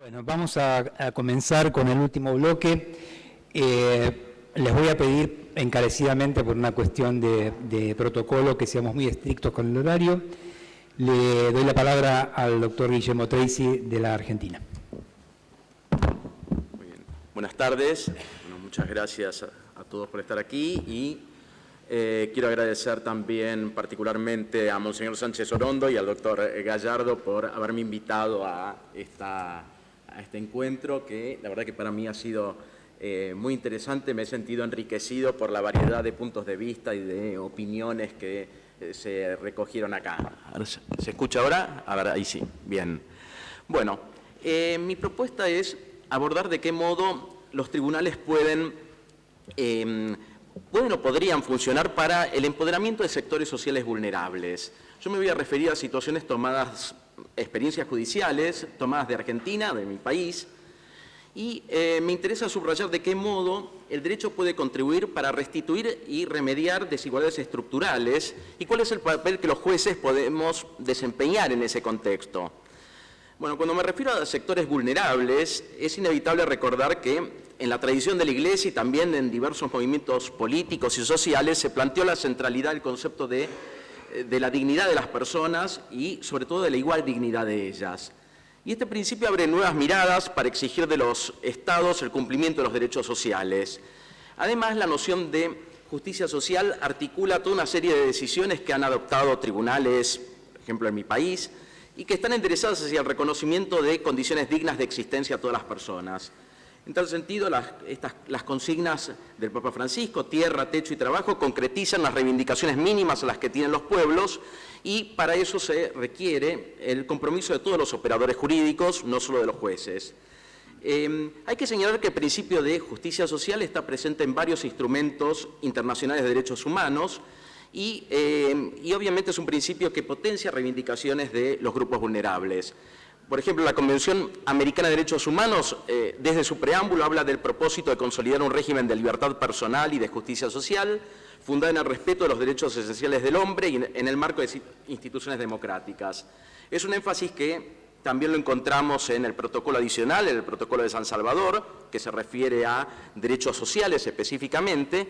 Bueno, vamos a comenzar con el último bloque. Les voy a pedir encarecidamente, por una cuestión de protocolo, que seamos muy estrictos con el horario. Le doy la palabra al doctor Guillermo Tracy, de la Argentina. Muy bien. Buenas tardes. Bueno, muchas gracias a todos por estar aquí y quiero agradecer también particularmente a Monseñor Sánchez Orondo y al doctor Gallardo por haberme invitado a este encuentro, que la verdad que para mí ha sido muy interesante. Me he sentido enriquecido por la variedad de puntos de vista y de opiniones que se recogieron acá. ¿Se escucha ahora? A ver, ahí sí. Bien. Bueno, mi propuesta es abordar de qué modo los tribunales pueden o podrían funcionar para el empoderamiento de sectores sociales vulnerables. Yo me voy a referir a situaciones tomadas, experiencias judiciales tomadas de Argentina, de mi país, y me interesa subrayar de qué modo el derecho puede contribuir para restituir y remediar desigualdades estructurales y cuál es el papel que los jueces podemos desempeñar en ese contexto. Bueno, cuando me refiero a sectores vulnerables, es inevitable recordar que en la tradición de la Iglesia y también en diversos movimientos políticos y sociales se planteó la centralidad del concepto de la dignidad de las personas y sobre todo de la igual dignidad de ellas. Y este principio abre nuevas miradas para exigir de los Estados el cumplimiento de los derechos sociales. Además, la noción de justicia social articula toda una serie de decisiones que han adoptado tribunales, por ejemplo en mi país, y que están enderezadas hacia el reconocimiento de condiciones dignas de existencia a todas las personas. En tal sentido, las consignas del Papa Francisco, tierra, techo y trabajo, concretizan las reivindicaciones mínimas a las que tienen los pueblos y para eso se requiere el compromiso de todos los operadores jurídicos, no solo de los jueces. Hay que señalar que el principio de justicia social está presente en varios instrumentos internacionales de derechos humanos y obviamente es un principio que potencia reivindicaciones de los grupos vulnerables. Por ejemplo, la Convención Americana de Derechos Humanos, desde su preámbulo, habla del propósito de consolidar un régimen de libertad personal y de justicia social, fundada en el respeto de los derechos esenciales del hombre y en el marco de instituciones democráticas. Es un énfasis que también lo encontramos en el protocolo adicional, en el protocolo de San Salvador, que se refiere a derechos sociales específicamente.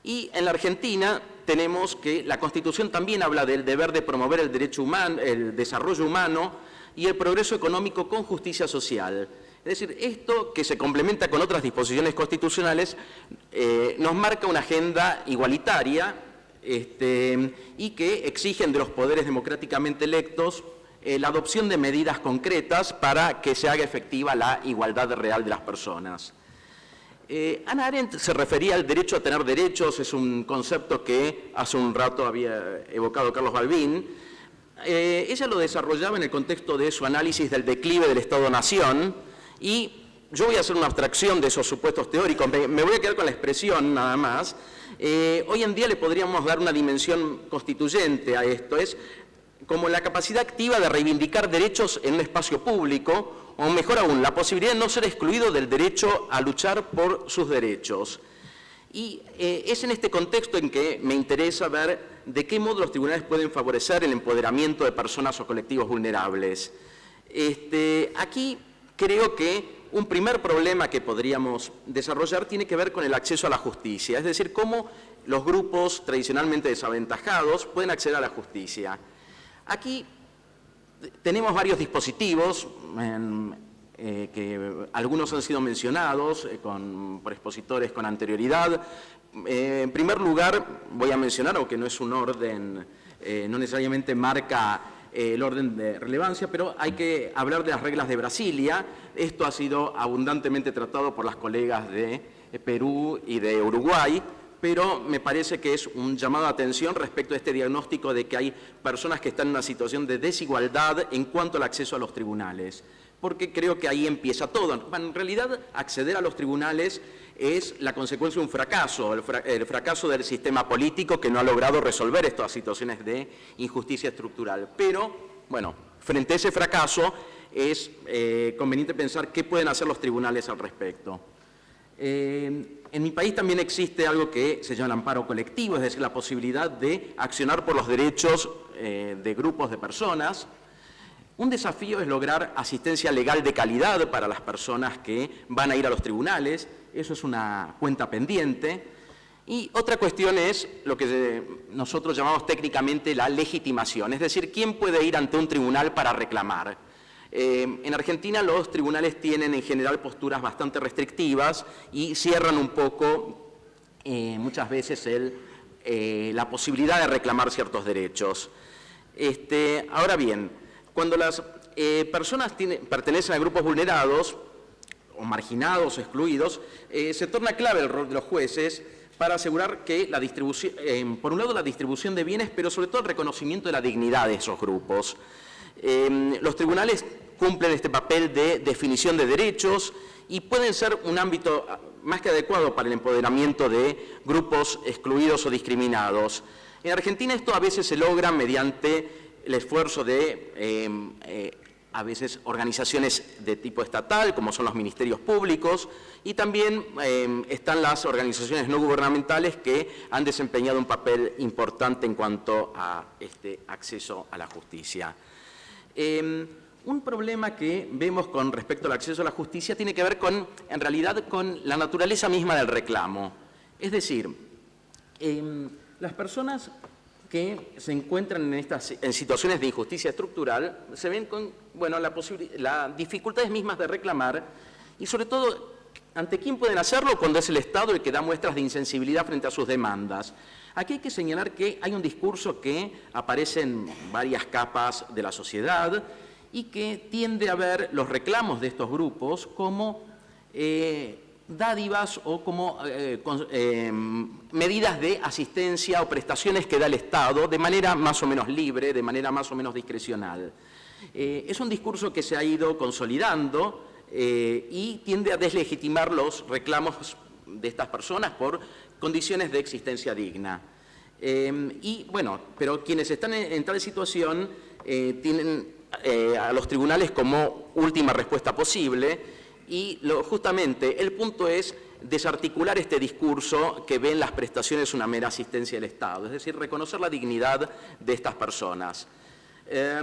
Y en la Argentina tenemos que la Constitución también habla del deber de promover el derecho humano, el desarrollo humano y el progreso económico con justicia social. Es decir, esto que se complementa con otras disposiciones constitucionales nos marca una agenda igualitaria y que exigen de los poderes democráticamente electos la adopción de medidas concretas para que se haga efectiva la igualdad real de las personas. Hannah Arendt se refería al derecho a tener derechos, es un concepto que hace un rato había evocado Carlos Balbín. Ella lo desarrollaba en el contexto de su análisis del declive del Estado-Nación y yo voy a hacer una abstracción de esos supuestos teóricos, me voy a quedar con la expresión nada más. Hoy en día le podríamos dar una dimensión constituyente a esto, es como la capacidad activa de reivindicar derechos en un espacio público, o mejor aún, la posibilidad de no ser excluido del derecho a luchar por sus derechos. Y es en este contexto en que me interesa ver de qué modo los tribunales pueden favorecer el empoderamiento de personas o colectivos vulnerables. Aquí creo que un primer problema que podríamos desarrollar tiene que ver con el acceso a la justicia, es decir, cómo los grupos tradicionalmente desaventajados pueden acceder a la justicia. Aquí tenemos varios dispositivos, que algunos han sido mencionados por expositores con anterioridad. En primer lugar, voy a mencionar, aunque no es un orden, no necesariamente marca el orden de relevancia, pero hay que hablar de las reglas de Brasilia. Esto ha sido abundantemente tratado por las colegas de Perú y de Uruguay, pero me parece que es un llamado de atención respecto a este diagnóstico de que hay personas que están en una situación de desigualdad en cuanto al acceso a los tribunales, porque creo que ahí empieza todo. En realidad, acceder a los tribunales es la consecuencia de un fracaso, el fracaso del sistema político que no ha logrado resolver estas situaciones de injusticia estructural. Pero, bueno, frente a ese fracaso es conveniente pensar qué pueden hacer los tribunales al respecto. En mi país también existe algo que se llama el amparo colectivo, es decir, la posibilidad de accionar por los derechos de grupos de personas. Un desafío es lograr asistencia legal de calidad para las personas que van a ir a los tribunales. Eso es una cuenta pendiente. Y otra cuestión es lo que nosotros llamamos técnicamente la legitimación, es decir, ¿quién puede ir ante un tribunal para reclamar? En Argentina los tribunales tienen en general posturas bastante restrictivas y cierran un poco muchas veces la posibilidad de reclamar ciertos derechos. Ahora bien, cuando las personas pertenecen a grupos vulnerados o marginados o excluidos, se torna clave el rol de los jueces para asegurar que la distribución, por un lado la distribución de bienes, pero sobre todo el reconocimiento de la dignidad de esos grupos. Los tribunales cumplen este papel de definición de derechos y pueden ser un ámbito más que adecuado para el empoderamiento de grupos excluidos o discriminados. En Argentina esto a veces se logra mediante el esfuerzo de a veces organizaciones de tipo estatal, como son los ministerios públicos, y también están las organizaciones no gubernamentales que han desempeñado un papel importante en cuanto a este acceso a la justicia. Un problema que vemos con respecto al acceso a la justicia tiene que ver en realidad con la naturaleza misma del reclamo. Es decir, las personas que se encuentran en situaciones de injusticia estructural se ven con las dificultades mismas de reclamar y sobre todo ante quién pueden hacerlo cuando es el Estado el que da muestras de insensibilidad frente a sus demandas. Aquí hay que señalar que hay un discurso que aparece en varias capas de la sociedad y que tiende a ver los reclamos de estos grupos como dádivas o como medidas de asistencia o prestaciones que da el Estado de manera más o menos libre, de manera más o menos discrecional. Es un discurso que se ha ido consolidando y tiende a deslegitimar los reclamos de estas personas por condiciones de existencia digna. Pero quienes están en tal situación tienen a los tribunales como última respuesta posible y justamente el punto es desarticular este discurso que ve en las prestaciones una mera asistencia del Estado, es decir, reconocer la dignidad de estas personas.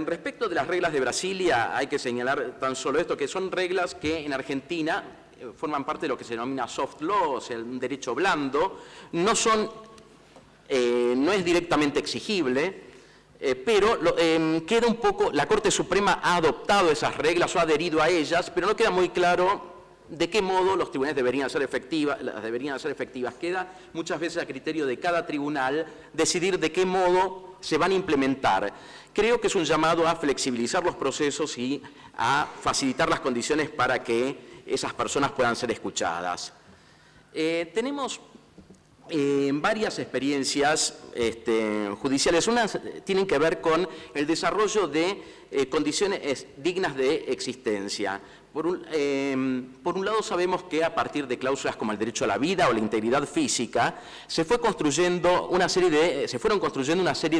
Respecto de las reglas de Brasilia, hay que señalar tan solo esto, que son reglas que en Argentina forman parte de lo que se denomina soft law, o sea, un derecho blando, no es directamente exigible, pero queda un poco, la Corte Suprema ha adoptado esas reglas o ha adherido a ellas, pero no queda muy claro de qué modo los tribunales las deberían hacer efectivas. Queda muchas veces a criterio de cada tribunal decidir de qué modo se van a implementar. Creo que es un llamado a flexibilizar los procesos y a facilitar las condiciones para que esas personas puedan ser escuchadas. Tenemos varias experiencias judiciales. Unas tienen que ver con el desarrollo de condiciones dignas de existencia. Por un lado sabemos que a partir de cláusulas como el derecho a la vida o la integridad física se fueron construyendo una serie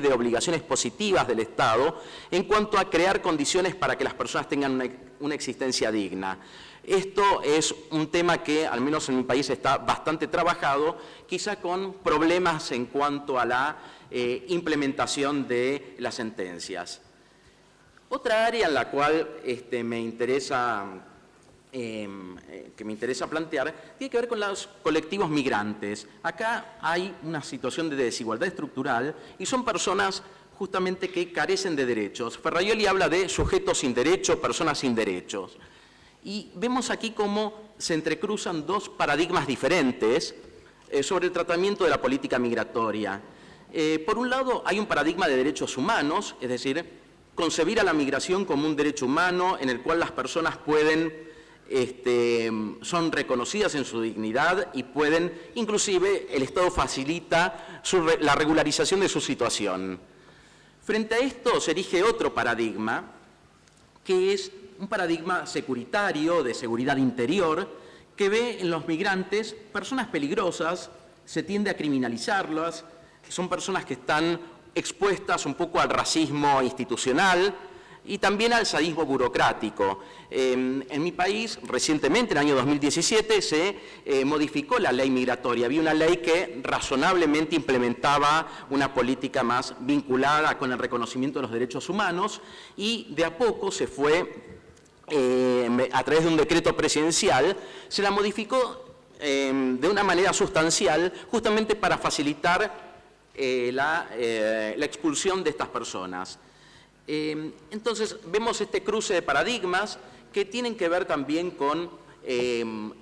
de obligaciones positivas del Estado en cuanto a crear condiciones para que las personas tengan una existencia digna. Esto es un tema que, al menos en mi país, está bastante trabajado, quizá con problemas en cuanto a la implementación de las sentencias. Otra área en la cual me interesa plantear tiene que ver con los colectivos migrantes. Acá hay una situación de desigualdad estructural y son personas justamente que carecen de derechos. Ferraioli habla de sujetos sin derecho, personas sin derechos. Y vemos aquí cómo se entrecruzan dos paradigmas diferentes sobre el tratamiento de la política migratoria. Por un lado, hay un paradigma de derechos humanos, es decir, concebir a la migración como un derecho humano en el cual las personas son reconocidas en su dignidad y pueden, inclusive, el Estado facilita la regularización de su situación. Frente a esto se erige otro paradigma, que es un paradigma securitario, de seguridad interior, que ve en los migrantes personas peligrosas, se tiende a criminalizarlas, son personas que están expuestas un poco al racismo institucional, y también al sadismo burocrático. En mi país, recientemente, en el año 2017, se modificó la ley migratoria. Había una ley que razonablemente implementaba una política más vinculada con el reconocimiento de los derechos humanos y de a poco se fue, a través de un decreto presidencial, se la modificó de una manera sustancial justamente para facilitar la expulsión de estas personas. Entonces, vemos este cruce de paradigmas que tienen que ver también con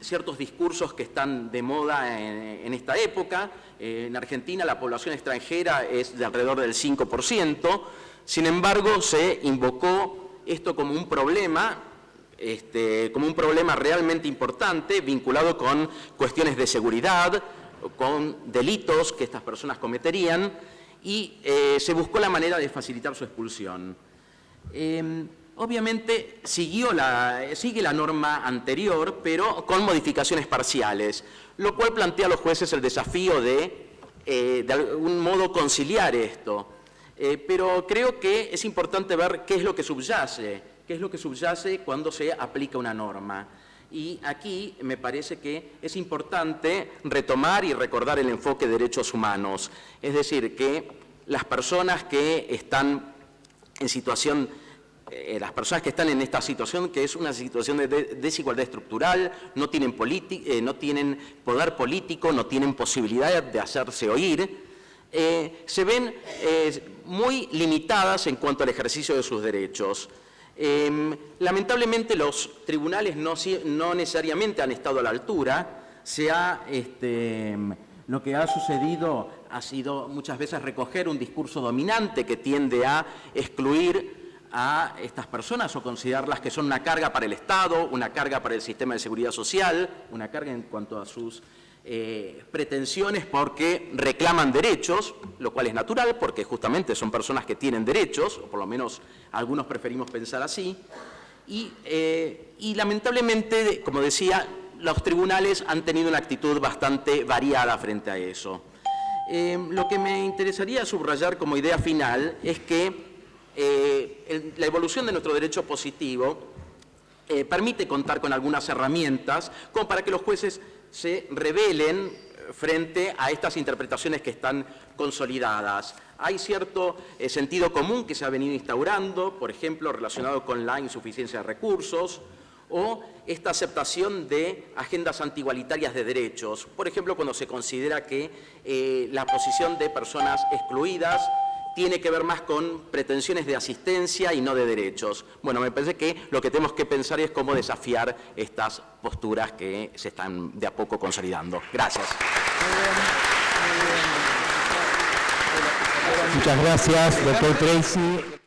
ciertos discursos que están de moda en esta época. En Argentina la población extranjera es de alrededor del 5%, sin embargo se invocó esto como un problema realmente importante, vinculado con cuestiones de seguridad, con delitos que estas personas cometerían, y se buscó la manera de facilitar su expulsión. Obviamente sigue la norma anterior, pero con modificaciones parciales, lo cual plantea a los jueces el desafío de algún modo conciliar esto. Pero creo que es importante ver qué es lo que subyace cuando se aplica una norma. Y aquí me parece que es importante retomar y recordar el enfoque de derechos humanos. Es decir, que las personas que están en esta situación, que es una situación de desigualdad estructural, no tienen poder político, no tienen posibilidad de hacerse oír, se ven muy limitadas en cuanto al ejercicio de sus derechos. Lamentablemente los tribunales no necesariamente han estado a la altura. Lo que ha sucedido ha sido muchas veces recoger un discurso dominante que tiende a excluir a estas personas o considerarlas que son una carga para el Estado, una carga para el sistema de seguridad social, una carga en cuanto a sus pretensiones porque reclaman derechos, lo cual es natural porque justamente son personas que tienen derechos, o por lo menos algunos preferimos pensar así, y lamentablemente, como decía, los tribunales han tenido una actitud bastante variada frente a eso. Lo que me interesaría subrayar como idea final es que la evolución de nuestro derecho positivo permite contar con algunas herramientas como para que los jueces se rebelen frente a estas interpretaciones que están consolidadas. Hay cierto sentido común que se ha venido instaurando, por ejemplo, relacionado con la insuficiencia de recursos, o esta aceptación de agendas antigualitarias de derechos, por ejemplo, cuando se considera que la posición de personas excluidas tiene que ver más con pretensiones de asistencia y no de derechos. Bueno, me parece que lo que tenemos que pensar es cómo desafiar estas posturas que se están de a poco consolidando. Gracias. Muchas gracias, doctor Tracy.